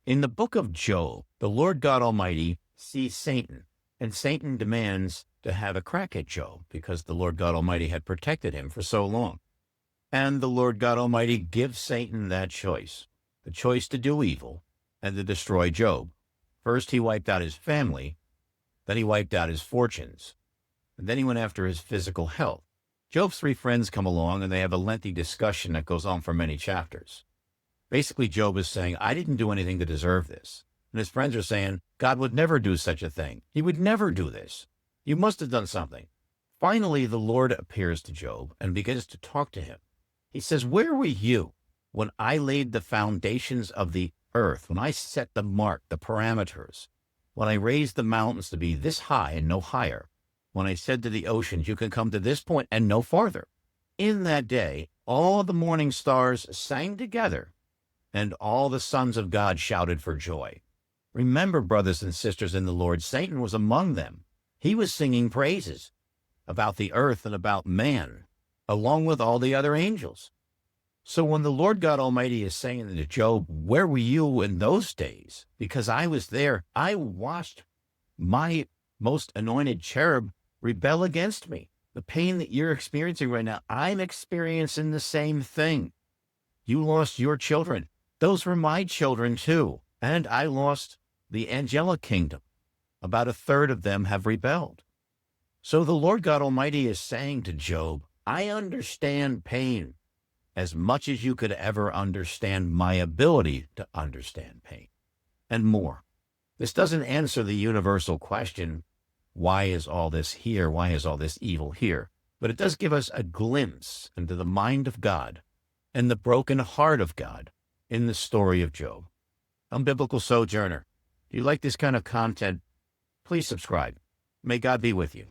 In the book of Job, the Lord God Almighty sees Satan, and Satan demands to have a crack at Job because the Lord God Almighty had protected him for so long. And the Lord God Almighty gives Satan that choice, the choice to do evil and to destroy Job. First, he wiped out his family, then he wiped out his fortunes, and then he went after his physical health. Job's three friends come along and they have a lengthy discussion that goes on for many chapters. Basically, Job is saying, I didn't do anything to deserve this. And his friends are saying, God would never do such a thing. He would never do this. You must have done something. Finally, the Lord appears to Job and begins to talk to him. He says, where were you when I laid the foundations of the earth, when I set the mark, the parameters, when I raised the mountains to be this high and no higher, when I said to the oceans, you can come to this point and no farther? In that day, all the morning stars sang together, and all the sons of God shouted for joy. Remember, brothers and sisters in the Lord, Satan was among them. He was singing praises about the earth and about man, along with all the other angels. So when the Lord God Almighty is saying to Job, where were you in those days? Because I was there. I watched my most anointed cherub rebel against me. The pain that you're experiencing right now, I'm experiencing the same thing. You lost your children. Those were my children too. And I lost the angelic kingdom. About a third of them have rebelled. So the Lord God Almighty is saying to Job, I understand pain as much as you could ever understand my ability to understand pain, and more. This doesn't answer the universal question, why is all this here? Why is all this evil here? But it does give us a glimpse into the mind of God and the broken heart of God in the story of Job. I'm Biblical Sojourner. If you like this kind of content, please subscribe. May God be with you.